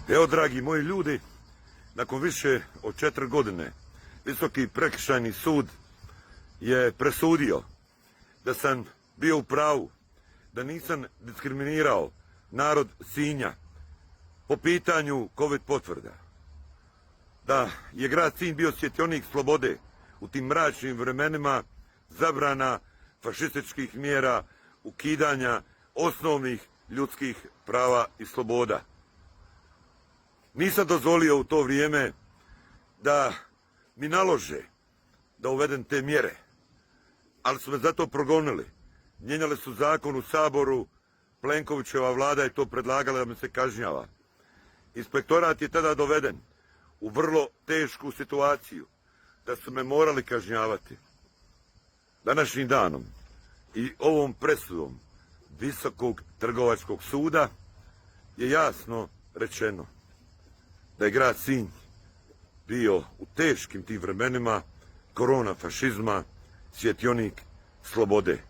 Evo, dragi moji ljudi, nakon više od 4 godine Visoki prekršajni sud je presudio da sam bio u pravu, da nisam diskriminirao narod Sinja po pitanju COVID potvrda. Da je grad Sinj bio svjetionik slobode u tim mračnim vremenima zabrana fašističkih mjera, ukidanja osnovnih ljudskih prava i sloboda. Nisam dozvolio u to vrijeme da mi nalože da uvedem te mjere, ali su me zato progonili. Mijenjali su zakon u Saboru, Plenkovićeva vlada je to predlagala da me se kažnjava. Inspektorat je tada doveden u vrlo tešku situaciju, da su me morali kažnjavati. Današnjim danom i ovom presudom Visokog trgovačkog suda je jasno rečeno da je grad Sinj bio u teškim tim vremenima korona fašizma svjetionik slobode.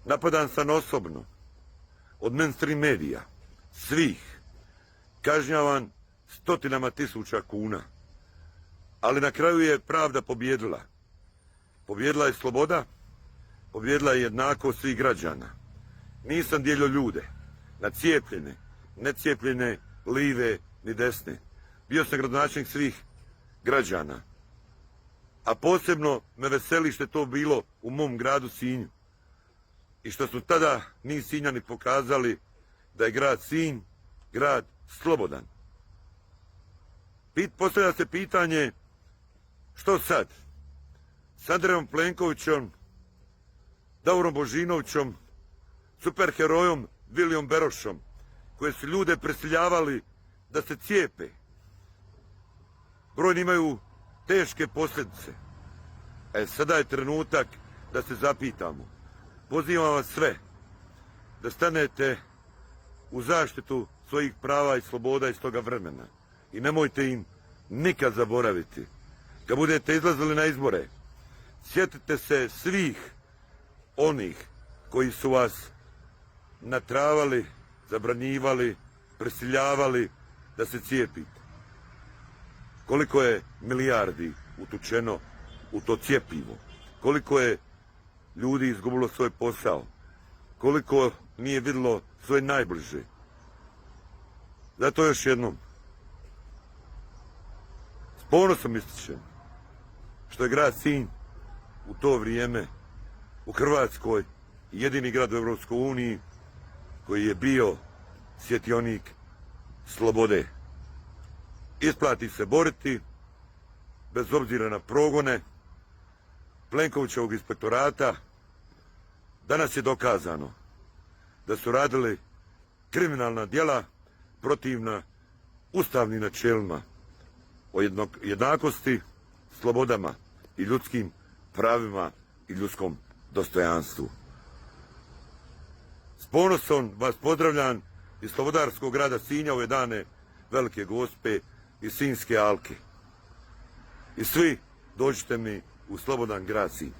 Napadan sam osobno od mainstream medija, svih, kažnjavan stotinama tisuća kuna, ali na kraju je pravda pobjedila. Pobjedila je sloboda, pobjedila je jednakost svih građana. Nisam dijelio ljude na cijepljene, necijepljene, live ni desne. Bio sam gradonačelnik svih građana. A posebno me veseli što je to bilo u mom gradu Sinju. I što su tada mi Sinjani pokazali da je grad Sinj grad slobodan. Postavlja se pitanje što sad? S Andrejom Plenkovićem, Davorom Božinovićem, superherojom Vilijom Berošom, koje su ljude prisiljavali da se cijepe. Brojni imaju teške posljedice. Sada je trenutak da se zapitamo. Pozivam vas sve da stanete u zaštitu svojih prava i sloboda iz toga vremena. I nemojte im nikad zaboraviti. Kad budete izlazili na izbore, sjetite se svih onih koji su vas natravali, zabranjivali, prisiljavali da se cijepite. Koliko je milijardi utučeno u to cjepivo, koliko je ljudi izgubilo svoj posao, koliko nije vidjelo svoje najbliže. Zato još jednom, s ponosom ističem što je grad Sinj u to vrijeme u Hrvatskoj jedini grad u Europskoj uniji koji je bio svjetionik slobode. Isplati se boriti, bez obzira na progone Plenkovićevog inspektorata. Danas je dokazano da su radili kriminalna djela protivna ustavnim načelima o jednakosti, slobodama i ljudskim pravima i ljudskom dostojanstvu. S ponosom vas pozdravljam iz slobodarskog grada Sinja ove dane Velike Gospe i Sinjske alke. I svi dođite mi u slobodan grad Sinj.